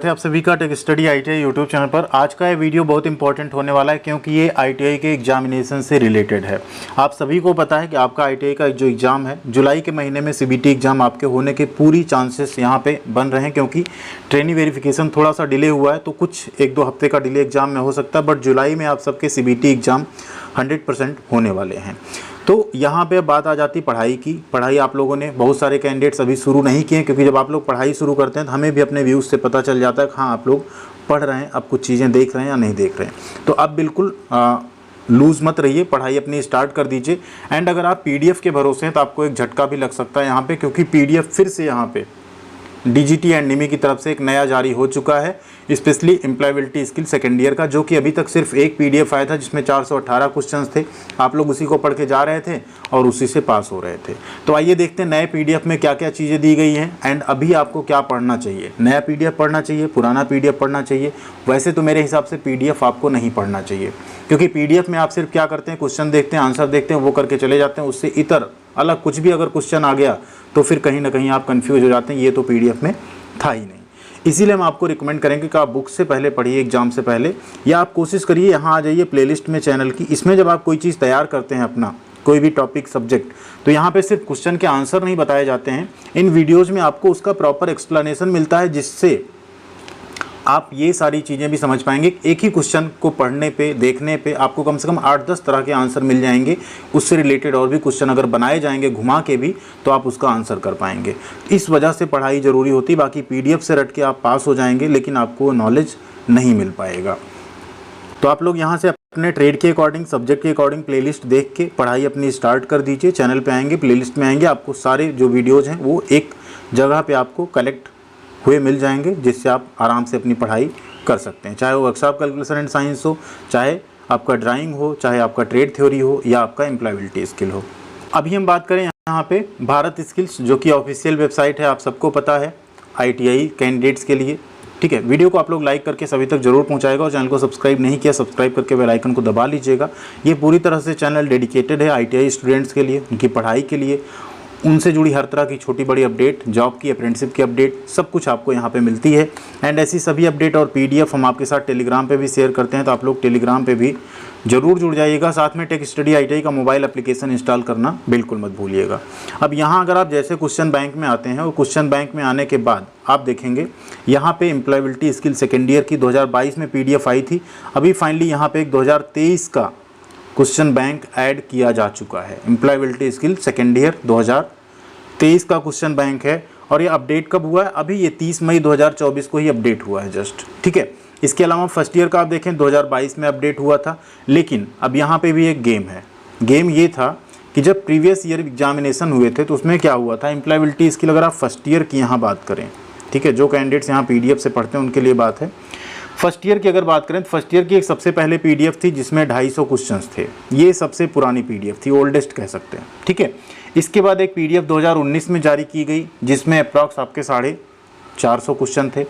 आप सभी का tech study ITI YouTube channel पर। आज का ये वीडियो बहुत इंपॉर्टेंट होने वाला है क्योंकि ये आईटीआई के एग्जामिनेशन से रिलेटेड है। आप सभी को पता है कि आपका आईटीआई का जो एग्ज़ाम है जुलाई के महीने में सीबीटी एग्ज़ाम आपके होने के पूरी चांसेस यहाँ पे बन रहे हैं, क्योंकि ट्रेनिंग वेरिफिकेशन थोड़ा सा डिले हुआ है तो कुछ 1-2 हफ्ते का डिले एग्ज़ाम में हो सकता है, बट जुलाई में आप सबके सीबीटी एग्ज़ाम 100% होने वाले हैं। तो यहाँ पे बात आ जाती पढ़ाई की। पढ़ाई आप लोगों ने बहुत सारे कैंडिडेट्स अभी शुरू नहीं किए, क्योंकि जब आप लोग पढ़ाई शुरू करते हैं तो हमें भी अपने व्यूज़ से पता चल जाता है कि हाँ आप लोग पढ़ रहे हैं, अब कुछ चीज़ें देख रहे हैं या नहीं देख रहे हैं। तो अब बिल्कुल लूज़ मत रहिए, पढ़ाई अपनी स्टार्ट कर दीजिए। एंड अगर आप पीडीएफ के भरोसे हैं तो आपको एक झटका भी लग सकता है यहाँ पे, क्योंकि पीडीएफ फिर से यहाँ पे डीजीटी एंड निमी की तरफ से एक नया जारी हो चुका है, specially employability skill second year का, जो कि अभी तक सिर्फ एक पीडीएफ आया था जिसमें 418 क्वेश्चंस थे। आप लोग उसी को पढ़ के जा रहे थे और उसी से पास हो रहे थे। तो आइए देखते हैं नए पीडीएफ में क्या क्या चीज़ें दी गई हैं एंड अभी आपको क्या पढ़ना चाहिए। नया पीडीएफ पढ़ना चाहिए, पुराना पीडीएफ पढ़ना चाहिए? वैसे तो मेरे हिसाब से पीडीएफ आपको नहीं पढ़ना चाहिए, क्योंकि पीडीएफ में आप सिर्फ क्या करते हैं, क्वेश्चन देखते हैं, आंसर देखते हैं, वो करके चले जाते हैं। उससे इतर अलग कुछ भी अगर क्वेश्चन आ गया तो फिर कहीं ना कहीं आप कंफ्यूज हो जाते हैं, ये तो पीडीएफ में था ही नहीं। इसीलिए हम आपको रिकमेंड करेंगे कि आप बुक से पहले पढ़िए एग्जाम से पहले, या आप कोशिश करिए यहाँ आ जाइए प्लेलिस्ट में चैनल की। इसमें जब आप कोई चीज़ तैयार करते हैं, अपना कोई भी टॉपिक सब्जेक्ट, तो यहाँ पे सिर्फ क्वेश्चन के आंसर नहीं बताए जाते हैं, इन वीडियोज़ में आपको उसका प्रॉपर एक्सप्लेनेशन मिलता है, जिससे आप ये सारी चीज़ें भी समझ पाएंगे। एक ही क्वेश्चन को पढ़ने पे, देखने पे आपको कम से कम 8-10 तरह के आंसर मिल जाएंगे। उससे रिलेटेड और भी क्वेश्चन अगर बनाए जाएंगे घुमा के भी, तो आप उसका आंसर कर पाएंगे। इस वजह से पढ़ाई ज़रूरी होती है। बाकी पीडीएफ से रट के आप पास हो जाएंगे, लेकिन आपको नॉलेज नहीं मिल पाएगा। तो आप लोग यहाँ से अपने ट्रेड के अकॉर्डिंग, सब्जेक्ट के अकॉर्डिंग प्लेलिस्ट देख के पढ़ाई अपनी स्टार्ट कर दीजिए। चैनल पे आएंगे, प्लेलिस्ट में आएंगे, आपको सारे जो वीडियोज़ हैं वो एक जगह पे आपको कलेक्ट हुए मिल जाएंगे, जिससे आप आराम से अपनी पढ़ाई कर सकते हैं। चाहे वो वर्कशॉप कैलकुलेशन एंड साइंस हो, चाहे आपका ड्राइंग हो, चाहे आपका ट्रेड थ्योरी हो, या आपका एम्प्लॉयबिलिटी स्किल हो। अभी हम बात करें यहाँ पे भारत स्किल्स, जो कि ऑफिशियल वेबसाइट है, आप सबको पता है आईटीआई कैंडिडेट्स के लिए। ठीक है, वीडियो को आप लोग लाइक करके सभी तक जरूर पहुँचाएगा, और चैनल को सब्सक्राइब नहीं किया सब्सक्राइब करके बेल आइकन को दबा लीजिएगा। ये पूरी तरह से चैनल डेडिकेटेड है आईटीआई स्टूडेंट्स के लिए, उनकी पढ़ाई के लिए, उनसे जुड़ी हर तरह की छोटी बड़ी अपडेट, जॉब की, अप्रेंटिसशिप की अपडेट, सब कुछ आपको यहाँ पे मिलती है। एंड ऐसी सभी अपडेट और पीडीएफ हम आपके साथ टेलीग्राम पे भी शेयर करते हैं, तो आप लोग टेलीग्राम पे भी जरूर जुड़ जाइएगा। साथ में टेक स्टडी आईटीआई का मोबाइल एप्लीकेशन इंस्टॉल करना बिल्कुल मत भूलिएगा। अब यहाँ अगर आप जैसे क्वेश्चन बैंक में आते हैं, और क्वेश्चन बैंक में आने के बाद आप देखेंगे यहाँ पे एम्प्लॉयबिलिटी स्किल सेकेंड ईयर की 2022 में पीडीएफ आई थी। अभी फाइनली यहाँ पे एक 2023 का क्वेश्चन बैंक ऐड किया जा चुका है। एम्प्लॉयबिलिटी स्किल सेकेंड ईयर 2023 का क्वेश्चन बैंक है, और ये अपडेट कब हुआ है? अभी ये 30 मई 2024 को ही अपडेट हुआ है जस्ट। ठीक है, इसके अलावा फर्स्ट ईयर का आप देखें 2022 में अपडेट हुआ था। लेकिन अब यहाँ पे भी एक गेम है। गेम ये था कि जब प्रीवियस ईयर एग्जामिनेशन हुए थे तो उसमें क्या हुआ था, एम्प्लॉयबिलिटी स्किल, अगर आप फर्स्ट ईयर की यहाँ बात करें, ठीक है, जो कैंडिडेट्स यहाँ पीडीएफ से पढ़ते हैं उनके लिए बात है। फर्स्ट ईयर की अगर बात करें तो फर्स्ट ईयर की एक सबसे पहले पीडीएफ थी जिसमें 250 क्वेश्चंस थे। ये सबसे पुरानी पीडीएफ थी, ओल्डेस्ट कह सकते हैं। ठीक है, इसके बाद एक पीडीएफ 2019 में जारी की गई जिसमें अप्रॉक्स आपके 450 क्वेश्चन थे।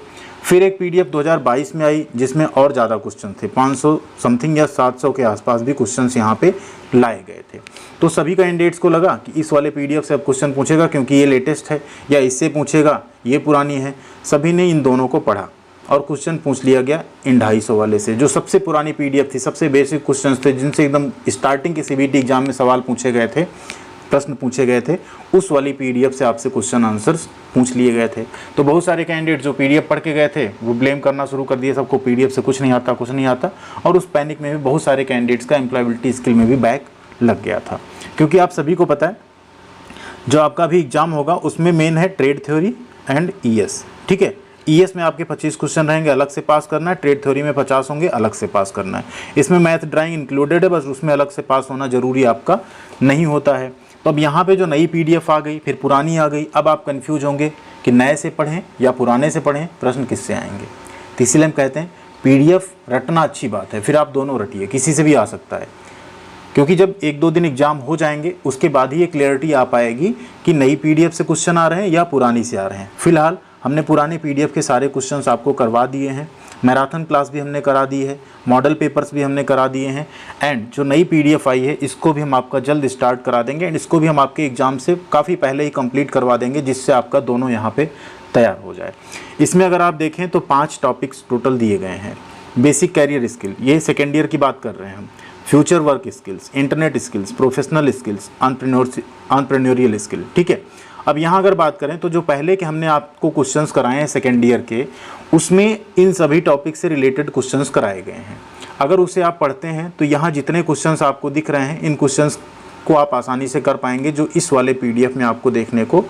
फिर एक पीडीएफ 2022 में आई जिसमें और ज़्यादा क्वेश्चन थे, 500 समथिंग या 700 के आसपास भी क्वेश्चंस यहाँ पे लाए गए थे। तो सभी कैंडिडेट्स को लगा कि इस वाले पीडीएफ से अब क्वेश्चन पूछेगा, क्योंकि ये लेटेस्ट है, या इससे पूछेगा, ये पुरानी है। सभी ने इन दोनों को पढ़ा और क्वेश्चन पूछ लिया गया इन 250 वाले से, जो सबसे पुरानी पीडीएफ थी, सबसे बेसिक क्वेश्चंस थे, जिनसे एकदम स्टार्टिंग के सीबीटी एग्जाम में सवाल पूछे गए थे, प्रश्न पूछे गए थे। उस वाली पीडीएफ से आपसे क्वेश्चन आंसर्स पूछ लिए गए थे। तो बहुत सारे कैंडिडेट जो पीडीएफ पढ़ के गए थे वो ब्लेम करना शुरू कर दिए, सबको पीडीएफ से कुछ नहीं आता, कुछ नहीं आता। और उस पैनिक में भी बहुत सारे कैंडिडेट्स का एम्प्लॉयबिलिटी स्किल में भी बैक लग गया था। क्योंकि आप सभी को पता है जो आपका भी एग्जाम होगा उसमें मेन है ट्रेड थ्योरी एंड ईएस। ठीक है, ईएस में आपके 25 क्वेश्चन रहेंगे, अलग से पास करना है। ट्रेड थ्योरी में 50 होंगे, अलग से पास करना है। इसमें मैथ ड्राइंग इंक्लूडेड है, बस उसमें अलग से पास होना जरूरी आपका नहीं होता है। तो अब यहाँ पे जो नई पीडीएफ आ गई, फिर पुरानी आ गई, अब आप कंफ्यूज होंगे कि नए से पढ़ें या पुराने से पढ़ें, प्रश्न किससे आएंगे। तो इसीलिए हम कहते हैं पीडीएफ रटना अच्छी बात है, फिर आप दोनों रटिए, किसी से भी आ सकता है। क्योंकि जब 1-2 दिन एग्जाम हो जाएंगे उसके बाद ही ये क्लियरिटी आ पाएगी कि नई पीडीएफ से क्वेश्चन आ रहे हैं या पुरानी से आ रहे हैं। फिलहाल हमने पुराने पीडीएफ के सारे क्वेश्चंस आपको करवा दिए हैं, मैराथन क्लास भी हमने करा दी है, मॉडल पेपर्स भी हमने करा दिए हैं। एंड जो नई पीडीएफ आई है इसको भी हम आपका जल्द स्टार्ट करा देंगे, एंड इसको भी हम आपके एग्ज़ाम से काफ़ी पहले ही कंप्लीट करवा देंगे, जिससे आपका दोनों यहाँ पे तैयार हो जाए। इसमें अगर आप देखें तो 5 टॉपिक्स टोटल दिए गए हैं। बेसिक कैरियर स्किल, ये सेकेंड ईयर की बात कर रहे हैं हम। Future work skills, internet skills, professional skills, entrepreneurial skill, ठीक है। अब यहाँ अगर बात करें तो जो पहले के हमने आपको क्वेश्चंस कराए हैं सेकेंड ईयर के, उसमें इन सभी टॉपिक से रिलेटेड क्वेश्चंस कराए गए हैं। अगर उसे आप पढ़ते हैं तो यहाँ जितने क्वेश्चंस आपको दिख रहे हैं, इन क्वेश्चंस को आप आसानी से कर पाएंगे जो इस वाले PDF में आपको देखने को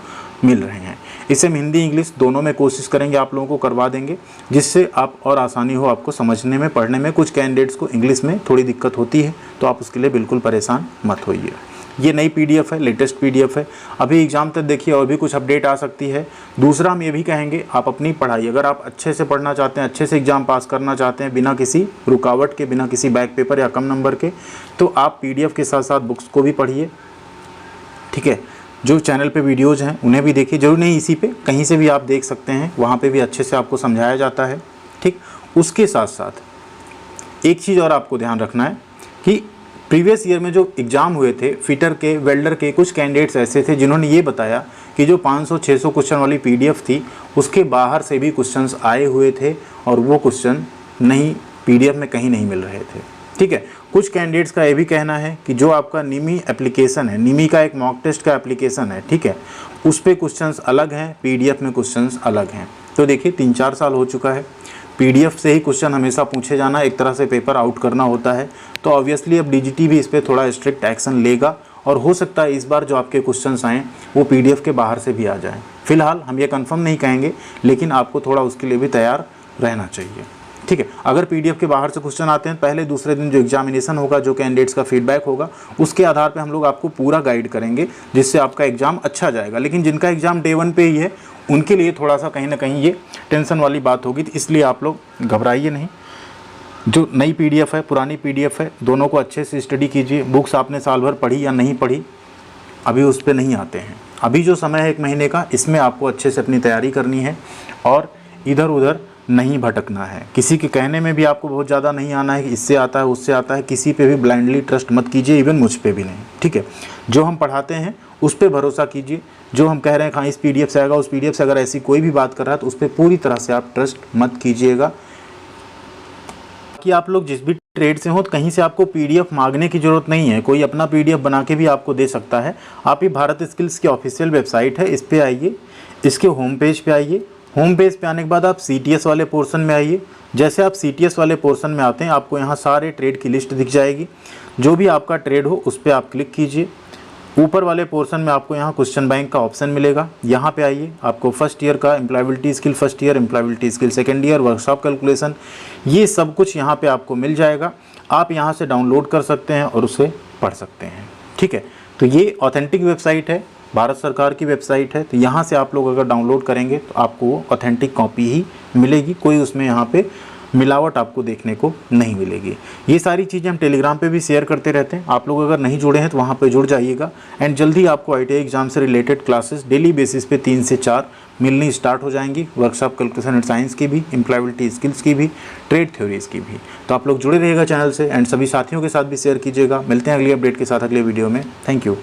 मिल रहे हैं। इसे हम हिंदी इंग्लिश दोनों में कोशिश करेंगे आप लोगों को करवा देंगे, जिससे आप और आसानी हो आपको समझने में, पढ़ने में। कुछ कैंडिडेट्स को इंग्लिश में थोड़ी दिक्कत होती है, तो आप उसके लिए बिल्कुल परेशान मत होइए। ये नई PDF है, लेटेस्ट PDF है। अभी एग्ज़ाम तक देखिए और भी कुछ अपडेट आ सकती है। दूसरा हम ये भी कहेंगे, आप अपनी पढ़ाई, अगर आप अच्छे से पढ़ना चाहते हैं, अच्छे से एग्ज़ाम पास करना चाहते हैं, बिना किसी रुकावट के, बिना किसी बैक पेपर या कम नंबर के, तो आप PDF के साथ साथ बुक्स को भी पढ़िए, ठीक है। जो चैनल पे वीडियोज़ हैं उन्हें भी देखिए, जरूर नहीं इसी पे, कहीं से भी आप देख सकते हैं, वहाँ पे भी अच्छे से आपको समझाया जाता है, ठीक। उसके साथ साथ एक चीज़ और आपको ध्यान रखना है कि प्रीवियस ईयर में जो एग्ज़ाम हुए थे फिटर के, वेल्डर के, कुछ कैंडिडेट्स ऐसे थे जिन्होंने ये बताया कि जो 500-600 क्वेश्चन वाली PDF थी, उसके बाहर से भी क्वेश्चंस आए हुए थे और वो क्वेश्चन नहीं, PDF में कहीं नहीं मिल रहे थे, ठीक है। कुछ कैंडिडेट्स का ये भी कहना है कि जो आपका निमी एप्लीकेशन है, निमी का एक मॉक टेस्ट का एप्लीकेशन है, ठीक है, उस पर क्वेश्चंस अलग हैं, PDF में क्वेश्चंस अलग हैं। तो देखिए 3-4 साल हो चुका है, PDF से ही क्वेश्चन हमेशा पूछे जाना, एक तरह से पेपर आउट करना होता है। तो ऑब्वियसली अब DGT भी इस पर थोड़ा स्ट्रिक्ट एक्शन लेगा और हो सकता है इस बार जो आपके क्वेश्चंस आएँ वो PDF के बाहर से भी आ जाएँ। फिलहाल हम ये कंफर्म नहीं कहेंगे, लेकिन आपको थोड़ा उसके लिए भी तैयार रहना चाहिए, ठीक है। अगर PDF के बाहर से क्वेश्चन आते हैं, पहले दूसरे दिन जो एग्जामिनेशन होगा, जो कैंडिडेट्स का फीडबैक होगा, उसके आधार पे हम लोग आपको पूरा गाइड करेंगे, जिससे आपका एग्ज़ाम अच्छा जाएगा। लेकिन जिनका एग्ज़ाम Day 1 पे ही है, उनके लिए थोड़ा सा कहीं ना कहीं ये टेंशन वाली बात होगी, तो इसलिए आप लोग घबराइए नहीं। जो नई PDF है, पुरानी PDF है, दोनों को अच्छे से स्टडी कीजिए। बुक्स आपने साल भर पढ़ी या नहीं पढ़ी, अभी उस पर नहीं आते हैं। अभी जो समय है 1 महीने का, इसमें आपको अच्छे से अपनी तैयारी करनी है और इधर उधर नहीं भटकना है। किसी के कहने में भी आपको बहुत ज़्यादा नहीं आना है कि इससे आता है, उससे आता है। किसी पे भी ब्लाइंडली ट्रस्ट मत कीजिए, इवन मुझ पे भी नहीं, ठीक है। जो हम पढ़ाते हैं उस पर भरोसा कीजिए। जो हम कह रहे हैं हाँ इस PDF से आएगा, उस PDF से अगर ऐसी कोई भी बात कर रहा है तो उस पर पूरी तरह से आप ट्रस्ट मत कीजिएगा। कि आप लोग जिस भी ट्रेड से हो, तो कहीं से आपको PDF मांगने की ज़रूरत नहीं है, कोई अपना PDF बना के भी आपको दे सकता है। आप ये भारत स्किल्स की ऑफिशियल वेबसाइट है, इस पर आइए, इसके होम पेज पे आइए। होम पेज पे आने के बाद आप CTS वाले पोर्शन में आइए। जैसे आप CTS वाले पोर्शन में आते हैं, आपको यहाँ सारे ट्रेड की लिस्ट दिख जाएगी। जो भी आपका ट्रेड हो उस पर आप क्लिक कीजिए। ऊपर वाले पोर्शन में आपको यहाँ क्वेश्चन बैंक का ऑप्शन मिलेगा, यहाँ पे आइए। आपको फर्स्ट ईयर का employability skill first year, employability skill second year, workshop calculation, ये सब कुछ यहाँ पे आपको मिल जाएगा। आप यहाँ से डाउनलोड कर सकते हैं और उसे पढ़ सकते हैं, ठीक है। तो ये ऑथेंटिक वेबसाइट है, भारत सरकार की वेबसाइट है। तो यहाँ से आप लोग अगर डाउनलोड करेंगे तो आपको वो ऑथेंटिक कॉपी ही मिलेगी, कोई उसमें यहाँ पे मिलावट आपको देखने को नहीं मिलेगी। ये सारी चीज़ें हम टेलीग्राम पे भी शेयर करते रहते हैं। आप लोग अगर नहीं जुड़े हैं तो वहाँ पे जुड़ जाइएगा। एंड जल्दी आपको ITI एग्जाम से रिलेटेड क्लासेस डेली बेसिस पे 3 से 4 मिलनी स्टार्ट हो जाएंगी। वर्कशॉप कैलकुलेशन एंड साइंस की भी, एम्प्लॉयबिलिटी स्किल्स की भी, ट्रेड थ्योरीज की भी। तो आप लोग जुड़े रहिएगा चैनल से एंड सभी साथियों के साथ भी शेयर कीजिएगा। मिलते हैं अगली अपडेट के साथ अगले वीडियो में। Thank you.